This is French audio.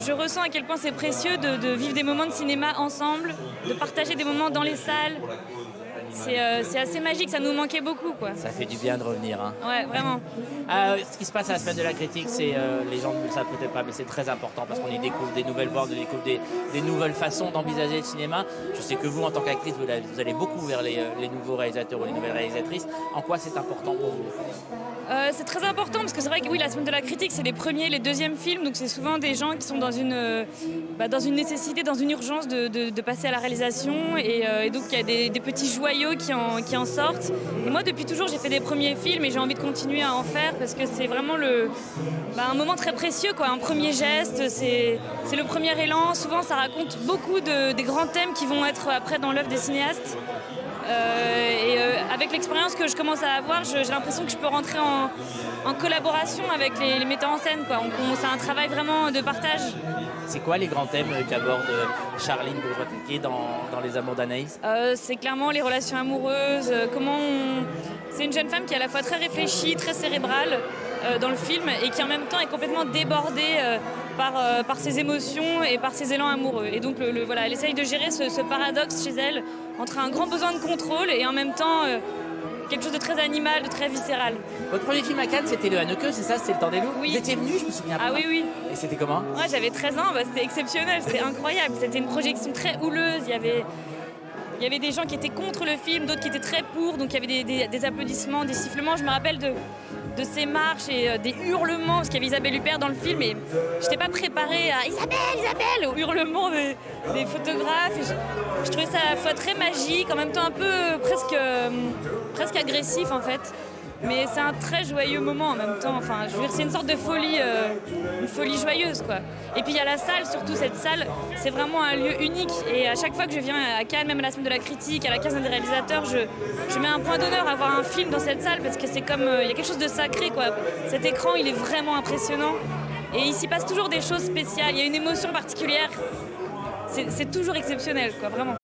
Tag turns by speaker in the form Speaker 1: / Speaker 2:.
Speaker 1: Je ressens à quel point c'est précieux de vivre des moments de cinéma ensemble, de partager des moments dans les salles. C'est assez magique, ça nous manquait beaucoup, quoi.
Speaker 2: Ça fait du bien de revenir. Hein.
Speaker 1: Ouais, vraiment.
Speaker 2: Ce qui se passe à la semaine de la critique, c'est les gens ne le savent peut-être pas, mais c'est très important parce qu'on y découvre des nouvelles voix, on y découvre des nouvelles façons d'envisager le cinéma. Je sais que vous, en tant qu'actrice, vous allez beaucoup vers les nouveaux réalisateurs ou les nouvelles réalisatrices. En quoi c'est important pour vous ?
Speaker 1: C'est très important parce que c'est vrai que oui, la semaine de la critique, c'est les premiers, les deuxièmes films, donc c'est souvent des gens qui sont dans une nécessité, dans une urgence de passer à la réalisation et donc il y a des petits joyaux qui en sortent. Et moi, depuis toujours, j'ai fait des premiers films et j'ai envie de continuer à en faire parce que c'est vraiment un moment très précieux, quoi. Un premier geste, c'est le premier élan. Souvent, ça raconte beaucoup des grands thèmes qui vont être après dans l'œuvre des cinéastes. Avec l'expérience que je commence à avoir, j'ai l'impression que je peux rentrer en collaboration avec les metteurs en scène, quoi. C'est un travail vraiment de partage.
Speaker 2: C'est quoi les grands thèmes qu'aborde Charline Bourgeois-Tequet dans Les Amours d'Anaïs ?
Speaker 1: C'est clairement les relations amoureuses. C'est une jeune femme qui est à la fois très réfléchie, très cérébrale dans le film et qui en même temps est complètement débordée par ses émotions et par ses élans amoureux. Et donc voilà, elle essaye de gérer ce paradoxe chez elle entre un grand besoin de contrôle et en même temps quelque chose de très animal, de très viscéral.
Speaker 2: Votre premier film à Cannes, c'était Le Haneke, c'est ça ? C'était Le Temps des Loups ?
Speaker 1: Oui.
Speaker 2: Vous étiez venu, je me souviens pas.
Speaker 1: Ah oui.
Speaker 2: Et c'était comment ?
Speaker 1: Moi, j'avais 13 ans, c'était exceptionnel, c'était incroyable. C'était une projection très houleuse, il y avait des gens qui étaient contre le film, d'autres qui étaient très pour, donc il y avait des applaudissements, des sifflements. Je me rappelle de ces marches et des hurlements, parce qu'il y avait Isabelle Huppert dans le film et je n'étais pas préparée à Isabelle aux hurlements des photographes. Et je trouvais ça à la fois très magique, en même temps un peu presque agressif en fait. Mais c'est un très joyeux moment en même temps. Enfin, je veux dire, c'est une sorte de folie, une folie joyeuse, quoi. Et puis il y a la salle, surtout cette salle, c'est vraiment un lieu unique. Et à chaque fois que je viens à Cannes, même à la semaine de la critique, à la quinzaine des réalisateurs, je mets un point d'honneur à voir un film dans cette salle parce que c'est comme, il y a quelque chose de sacré, quoi. Cet écran, il est vraiment impressionnant. Et il s'y passe toujours des choses spéciales. Il y a une émotion particulière. C'est toujours exceptionnel, quoi, vraiment.